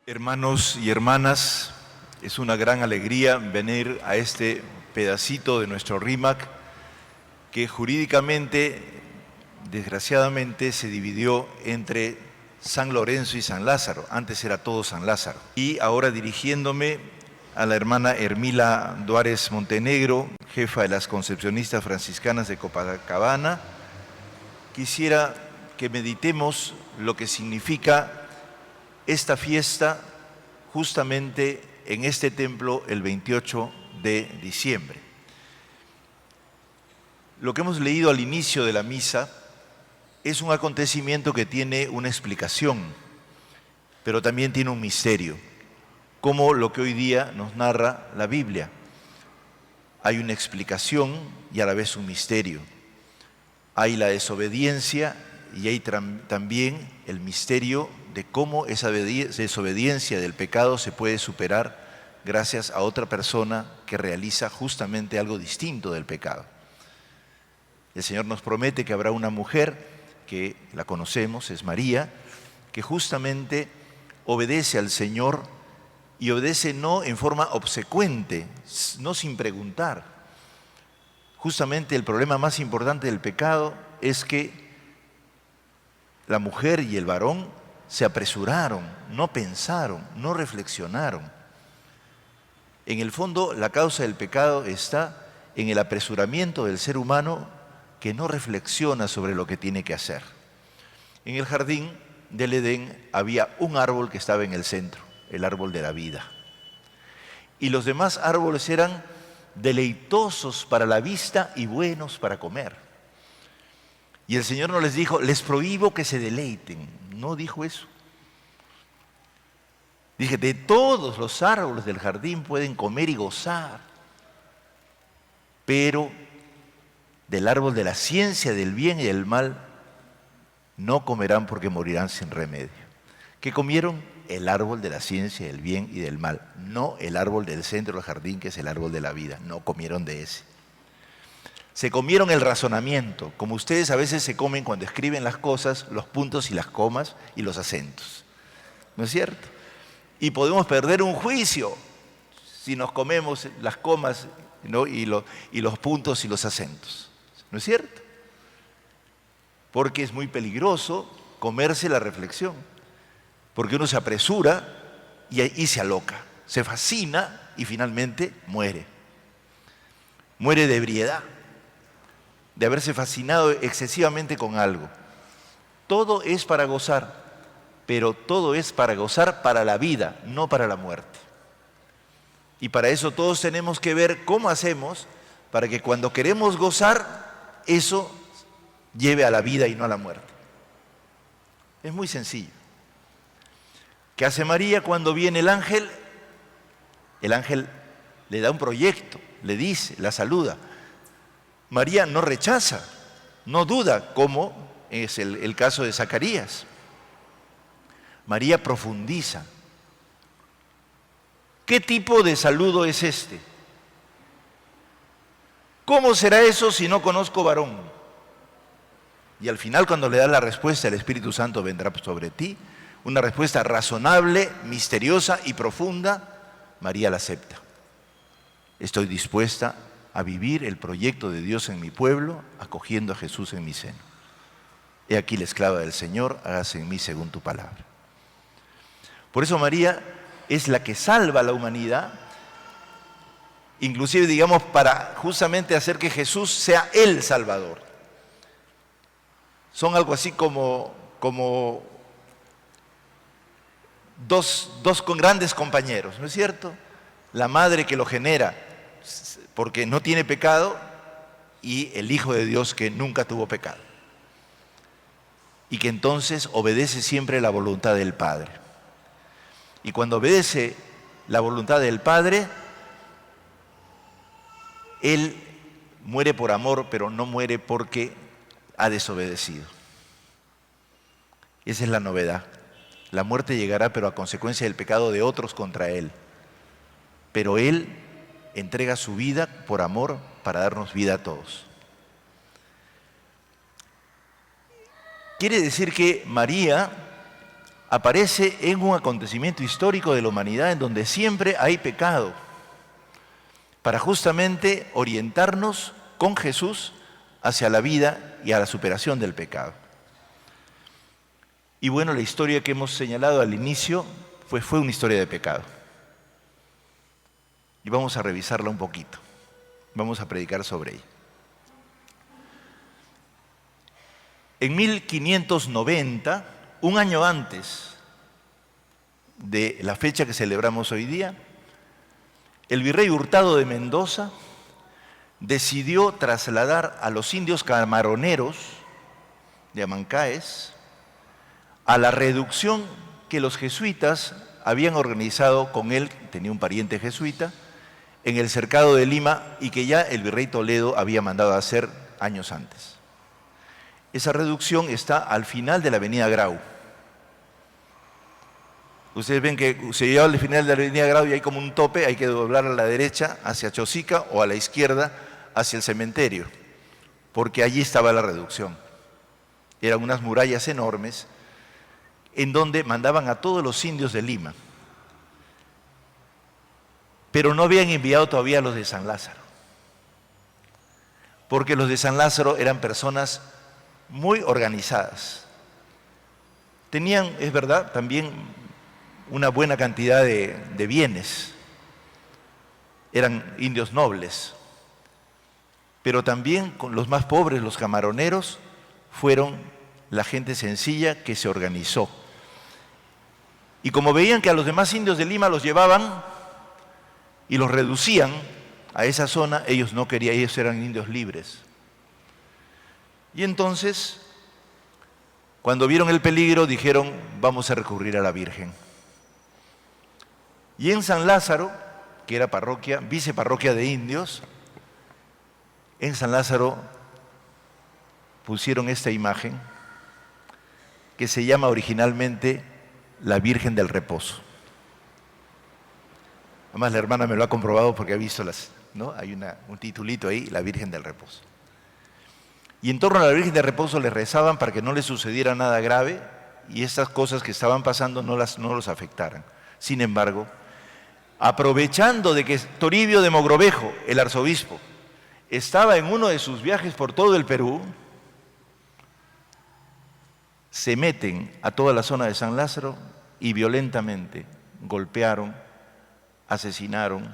Hermanos y hermanas, es una gran alegría venir a este pedacito de nuestro RIMAC que jurídicamente, desgraciadamente, se dividió entre San Lorenzo y San Lázaro. Antes era todo San Lázaro. Y ahora dirigiéndome a la hermana Hermila Duárez Montenegro, jefa de las Concepcionistas Franciscanas de Copacabana, quisiera que meditemos lo que significa esta fiesta justamente en este templo el 28 de diciembre. Lo que hemos leído al inicio de la misa es un acontecimiento que tiene una explicación, pero también tiene un misterio, como lo que hoy día nos narra la Biblia. Hay una explicación y a la vez un misterio. Hay la desobediencia y hay también el misterio de cómo esa desobediencia del pecado se puede superar gracias a otra persona que realiza justamente algo distinto del pecado. El Señor nos promete que habrá una mujer, que la conocemos, es María, que justamente obedece al Señor y obedece no en forma obsecuente, no sin preguntar. Justamente el problema más importante del pecado es que la mujer y el varón se apresuraron, no pensaron, no reflexionaron. En el fondo, la causa del pecado está en el apresuramiento del ser humano que no reflexiona sobre lo que tiene que hacer. En el jardín del Edén había un árbol que estaba en el centro, el árbol de la vida. Y los demás árboles eran deleitosos para la vista y buenos para comer. Y el Señor no les dijo, les prohíbo que se deleiten. No dijo eso. Dije, de todos los árboles del jardín pueden comer y gozar, pero del árbol de la ciencia del bien y del mal no comerán porque morirán sin remedio. ¿Qué comieron? El árbol de la ciencia del bien y del mal, no el árbol del centro del jardín, que es el árbol de la vida. No comieron de ese. Se comieron el razonamiento, como ustedes a veces se comen cuando escriben las cosas, los puntos y las comas y los acentos. ¿No es cierto? Y podemos perder un juicio si nos comemos las comas, ¿no? y los puntos y los acentos. ¿No es cierto? Porque es muy peligroso comerse la reflexión. Porque uno se apresura y se aloca, se fascina y finalmente muere. Muere de ebriedad, de haberse fascinado excesivamente con algo. Todo es para gozar, pero todo es para gozar para la vida, no para la muerte. Y para eso todos tenemos que ver cómo hacemos para que cuando queremos gozar, eso lleve a la vida y no a la muerte. Es muy sencillo. ¿Qué hace María cuando viene el ángel? El ángel le da un proyecto, le dice, la saluda. María no rechaza, no duda, como es el caso de Zacarías. María profundiza. ¿Qué tipo de saludo es este? ¿Cómo será eso si no conozco varón? Y al final, cuando le da la respuesta, el Espíritu Santo vendrá sobre ti, una respuesta razonable, misteriosa y profunda, María la acepta. Estoy dispuesta a vivir el proyecto de Dios en mi pueblo, acogiendo a Jesús en mi seno. He aquí la esclava del Señor, hágase en mí según tu palabra. Por eso María es la que salva a la humanidad, inclusive digamos para justamente hacer que Jesús sea el Salvador. Son algo así como dos grandes compañeros, ¿no es cierto? La madre que lo genera porque no tiene pecado y el Hijo de Dios que nunca tuvo pecado y que entonces obedece siempre la voluntad del Padre. Y cuando obedece la voluntad del Padre, Él muere por amor, pero no muere porque ha desobedecido. Esa es la novedad. La muerte llegará, pero a consecuencia del pecado de otros contra Él. Pero Él entrega su vida por amor para darnos vida a todos. Quiere decir que María aparece en un acontecimiento histórico de la humanidad en donde siempre hay pecado, para justamente orientarnos con Jesús hacia la vida y a la superación del pecado. Y bueno, la historia que hemos señalado al inicio fue una historia de pecado. Y vamos a revisarla un poquito. Vamos a predicar sobre ella. En 1590, un año antes de la fecha que celebramos hoy día, el virrey Hurtado de Mendoza decidió trasladar a los indios camaroneros de Amancaes a la reducción que los jesuitas habían organizado con él, tenía un pariente jesuita, en el cercado de Lima y que ya el virrey Toledo había mandado a hacer años antes. Esa reducción está al final de la avenida Grau. Ustedes ven que se llega al final de la avenida Grau y hay como un tope, hay que doblar a la derecha hacia Chosica o a la izquierda hacia el cementerio, porque allí estaba la reducción. Eran unas murallas enormes en donde mandaban a todos los indios de Lima, pero no habían enviado todavía a los de San Lázaro, porque los de San Lázaro eran personas muy organizadas. Tenían, es verdad, también una buena cantidad de bienes, eran indios nobles, pero también con los más pobres, los camaroneros, fueron la gente sencilla que se organizó. Y como veían que a los demás indios de Lima los llevaban y los reducían a esa zona, ellos no querían, ellos eran indios libres. Y entonces, cuando vieron el peligro, dijeron, vamos a recurrir a la Virgen. Y en San Lázaro, que era parroquia, viceparroquia de indios, en San Lázaro pusieron esta imagen que se llama originalmente la Virgen del Reposo. Además la hermana me lo ha comprobado porque ha visto ¿no? Hay un titulito ahí, la Virgen del Reposo. Y en torno a la Virgen del Reposo le rezaban para que no les sucediera nada grave y estas cosas que estaban pasando no los afectaran. Sin embargo, aprovechando de que Toribio de Mogrovejo, el arzobispo, estaba en uno de sus viajes por todo el Perú, se meten a toda la zona de San Lázaro y violentamente golpearon, asesinaron,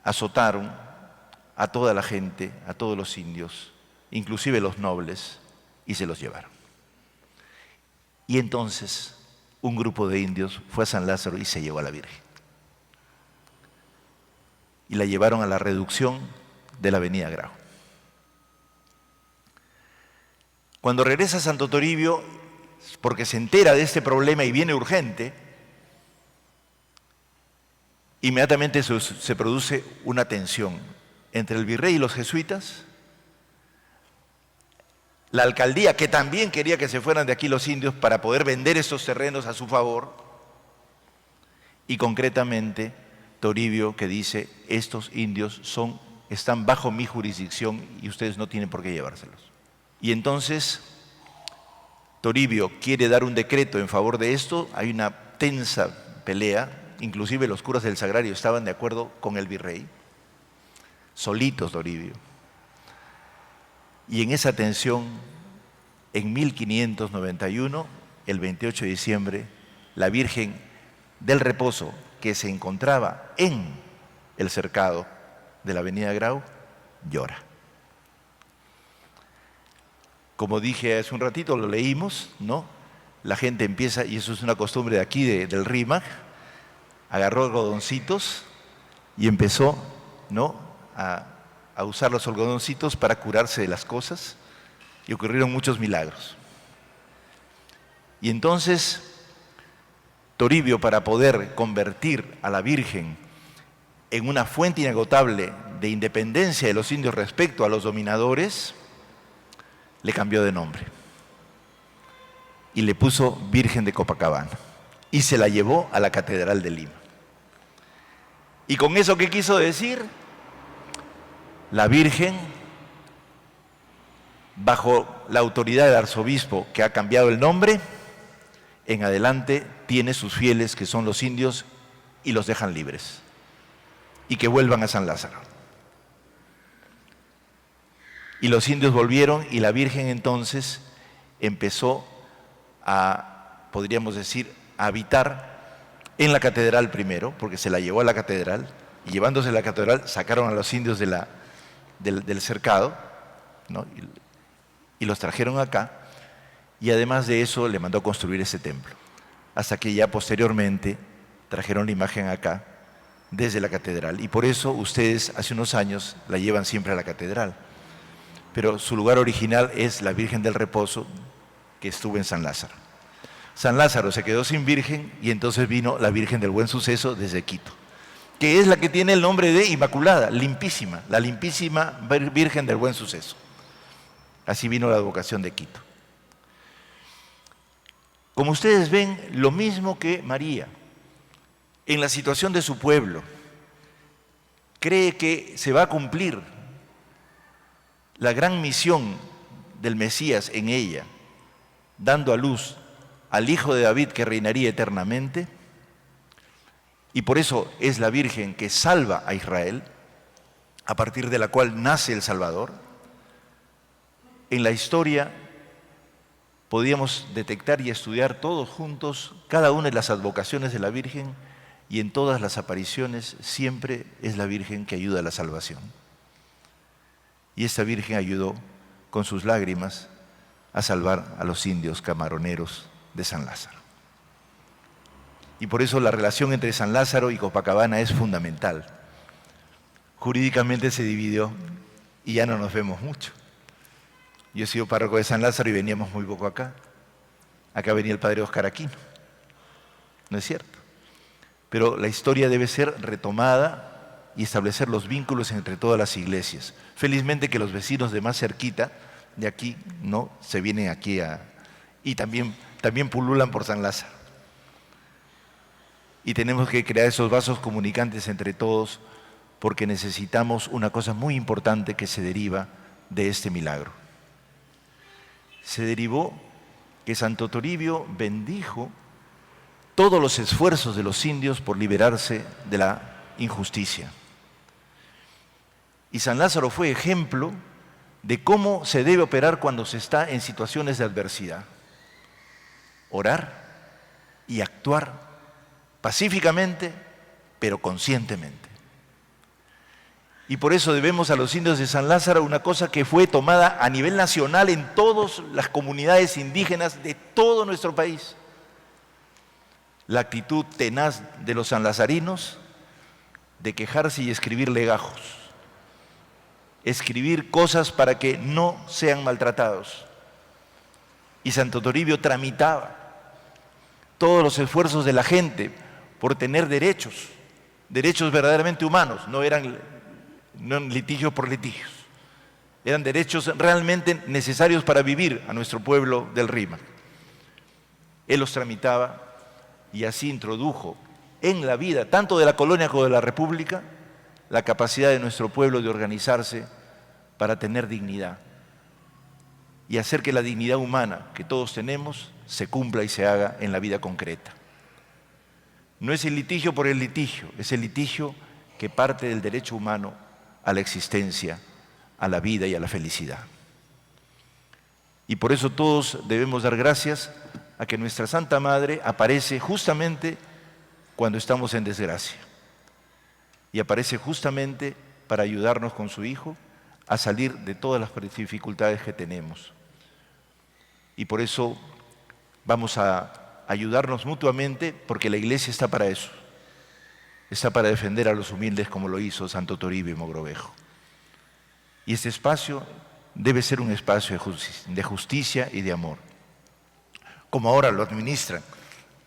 azotaron a toda la gente, a todos los indios, inclusive los nobles, y se los llevaron. Y entonces un grupo de indios fue a San Lázaro y se llevó a la Virgen. Y la llevaron a la reducción de la avenida Grau. Cuando regresa Santo Toribio, porque se entera de este problema y viene urgente, inmediatamente se produce una tensión entre el virrey y los jesuitas, la alcaldía, que también quería que se fueran de aquí los indios para poder vender esos terrenos a su favor, y concretamente Toribio, que dice, estos indios están bajo mi jurisdicción y ustedes no tienen por qué llevárselos. Y entonces Toribio quiere dar un decreto en favor de esto, hay una tensa pelea, inclusive los curas del Sagrario estaban de acuerdo con el virrey, solitos Toribio. Y en esa tensión, en 1591, el 28 de diciembre, la Virgen del Reposo, que se encontraba en el cercado de la avenida Grau, llora. Como dije hace un ratito, lo leímos, ¿no? La gente empieza, y eso es una costumbre de aquí, del RIMAC, agarró algodoncitos y empezó, ¿no?, a usar los algodoncitos para curarse de las cosas, y ocurrieron muchos milagros. Y entonces Toribio, para poder convertir a la Virgen en una fuente inagotable de independencia de los indios respecto a los dominadores, le cambió de nombre y le puso Virgen de Copacabana y se la llevó a la Catedral de Lima. ¿Y con eso qué quiso decir? La Virgen, bajo la autoridad del arzobispo que ha cambiado el nombre, en adelante tiene sus fieles, que son los indios, y los dejan libres, y que vuelvan a San Lázaro. Y los indios volvieron, y la Virgen entonces empezó a, podríamos decir, a habitar en la catedral primero, porque se la llevó a la catedral, y llevándose a la catedral sacaron a los indios del cercado, ¿no? Y los trajeron acá, y además de eso le mandó construir ese templo, hasta que ya posteriormente trajeron la imagen acá desde la catedral, y por eso ustedes hace unos años la llevan siempre a la catedral, pero su lugar original es la Virgen del Reposo, que estuvo en San Lázaro. San Lázaro se quedó sin virgen y entonces vino la Virgen del Buen Suceso desde Quito, que es la que tiene el nombre de Inmaculada, limpísima, la limpísima Virgen del Buen Suceso. Así vino la advocación de Quito. Como ustedes ven, lo mismo que María, en la situación de su pueblo, cree que se va a cumplir la gran misión del Mesías en ella, dando a luz al Hijo de David que reinaría eternamente, y por eso es la Virgen que salva a Israel, a partir de la cual nace el Salvador. En la historia podíamos detectar y estudiar todos juntos cada una de las advocaciones de la Virgen, y en todas las apariciones siempre es la Virgen que ayuda a la salvación. Y esta Virgen ayudó con sus lágrimas a salvar a los indios camaroneros de San Lázaro. Y por eso la relación entre San Lázaro y Copacabana es fundamental. Jurídicamente se dividió y ya no nos vemos mucho. Yo he sido párroco de San Lázaro y veníamos muy poco acá. Acá venía el padre Oscar Aquino. ¿No es cierto? Pero la historia debe ser retomada y establecer los vínculos entre todas las iglesias. Felizmente que los vecinos de más cerquita, de aquí, no se vienen aquí y también pululan por San Lázaro. Y tenemos que crear esos vasos comunicantes entre todos, porque necesitamos una cosa muy importante que se deriva de este milagro. Se derivó que Santo Toribio bendijo todos los esfuerzos de los indios por liberarse de la injusticia. Y San Lázaro fue ejemplo de cómo se debe operar cuando se está en situaciones de adversidad. Orar y actuar pacíficamente, pero conscientemente. Y por eso debemos a los indios de San Lázaro una cosa que fue tomada a nivel nacional en todas las comunidades indígenas de todo nuestro país. La actitud tenaz de los sanlazarinos de quejarse y escribir legajos. Escribir cosas para que no sean maltratados. Y Santo Toribio tramitaba todos los esfuerzos de la gente por tener derechos verdaderamente humanos, no eran litigios por litigios, eran derechos realmente necesarios para vivir a nuestro pueblo del Rímac. Él los tramitaba y así introdujo en la vida, tanto de la colonia como de la República, la capacidad de nuestro pueblo de organizarse para tener dignidad y hacer que la dignidad humana que todos tenemos se cumpla y se haga en la vida concreta. No es el litigio por el litigio, es el litigio que parte del derecho humano a la existencia, a la vida y a la felicidad. Y por eso todos debemos dar gracias a que nuestra Santa Madre aparece justamente cuando estamos en desgracia. Y aparece justamente para ayudarnos con su Hijo a salir de todas las dificultades que tenemos. Y por eso vamos a ayudarnos mutuamente, porque la Iglesia está para eso. Está para defender a los humildes como lo hizo Santo Toribio y Mogrovejo. Y este espacio debe ser un espacio de justicia y de amor, como ahora lo administran,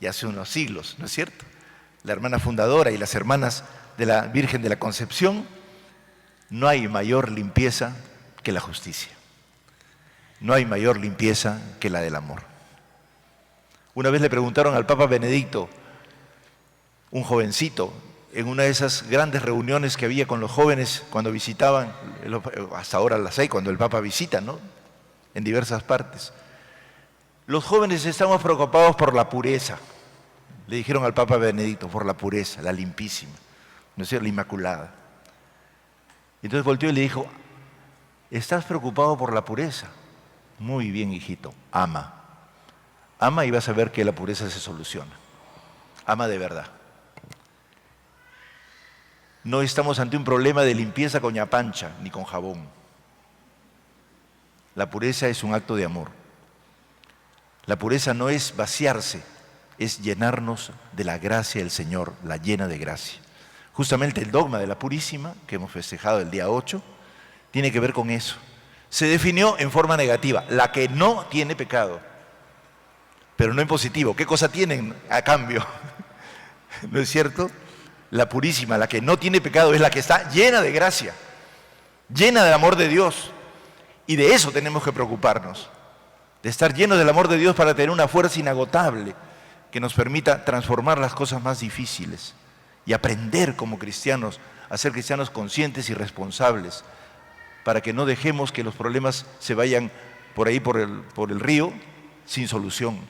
ya hace unos siglos, ¿no es cierto? La hermana fundadora y las hermanas de la Virgen de la Concepción. No hay mayor limpieza que la justicia. No hay mayor limpieza que la del amor. Una vez le preguntaron al Papa Benedicto, un jovencito, en una de esas grandes reuniones que había con los jóvenes cuando visitaban, hasta ahora las hay, cuando el Papa visita, ¿no?, en diversas partes. Los jóvenes estamos preocupados por la pureza. Le dijeron al Papa Benedicto, por la pureza, la limpísima, ¿no es cierto?, la inmaculada. Entonces volteó y le dijo, ¿estás preocupado por la pureza? Muy bien, hijito, ama. Ama y vas a ver que la pureza se soluciona. Ama de verdad. No estamos ante un problema de limpieza con ñapancha ni con jabón. La pureza es un acto de amor. La pureza no es vaciarse, es llenarnos de la gracia del Señor, la llena de gracia. Justamente el dogma de la Purísima, que hemos festejado el día 8, tiene que ver con eso. Se definió en forma negativa, la que no tiene pecado, pero no en positivo. ¿Qué cosa tienen a cambio? ¿No es cierto? La Purísima, la que no tiene pecado, es la que está llena de gracia, llena del amor de Dios. Y de eso tenemos que preocuparnos, de estar llenos del amor de Dios para tener una fuerza inagotable que nos permita transformar las cosas más difíciles y aprender como cristianos a ser cristianos conscientes y responsables, para que no dejemos que los problemas se vayan por ahí por el río sin solución.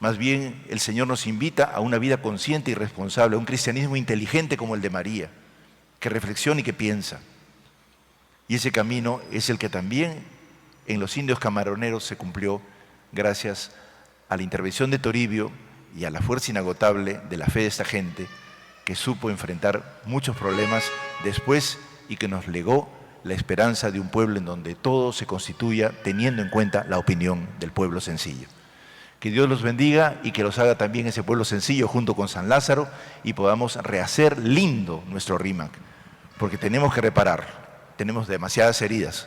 Más bien el Señor nos invita a una vida consciente y responsable, a un cristianismo inteligente como el de María, que reflexiona y que piensa. Y ese camino es el que también en los indios camaroneros se cumplió gracias a la intervención de Toribio y a la fuerza inagotable de la fe de esta gente que supo enfrentar muchos problemas después y que nos legó la esperanza de un pueblo en donde todo se constituya teniendo en cuenta la opinión del pueblo sencillo. Que Dios los bendiga y que los haga también ese pueblo sencillo junto con San Lázaro y podamos rehacer lindo nuestro RIMAC, porque tenemos que reparar. Tenemos demasiadas heridas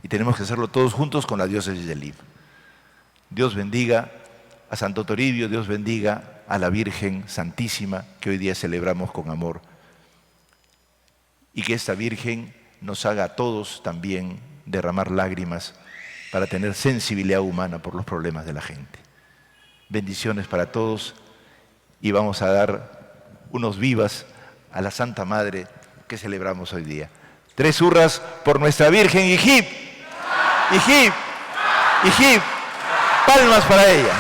y tenemos que hacerlo todos juntos con la diócesis de Lima. Dios bendiga a Santo Toribio, Dios bendiga a la Virgen Santísima que hoy día celebramos con amor. Y que esta Virgen nos haga a todos también derramar lágrimas para tener sensibilidad humana por los problemas de la gente. Bendiciones para todos y vamos a dar unos vivas a la Santa Madre que celebramos hoy día. 3 hurras por nuestra Virgen y hip, y hip, y hip. Palmas para ella.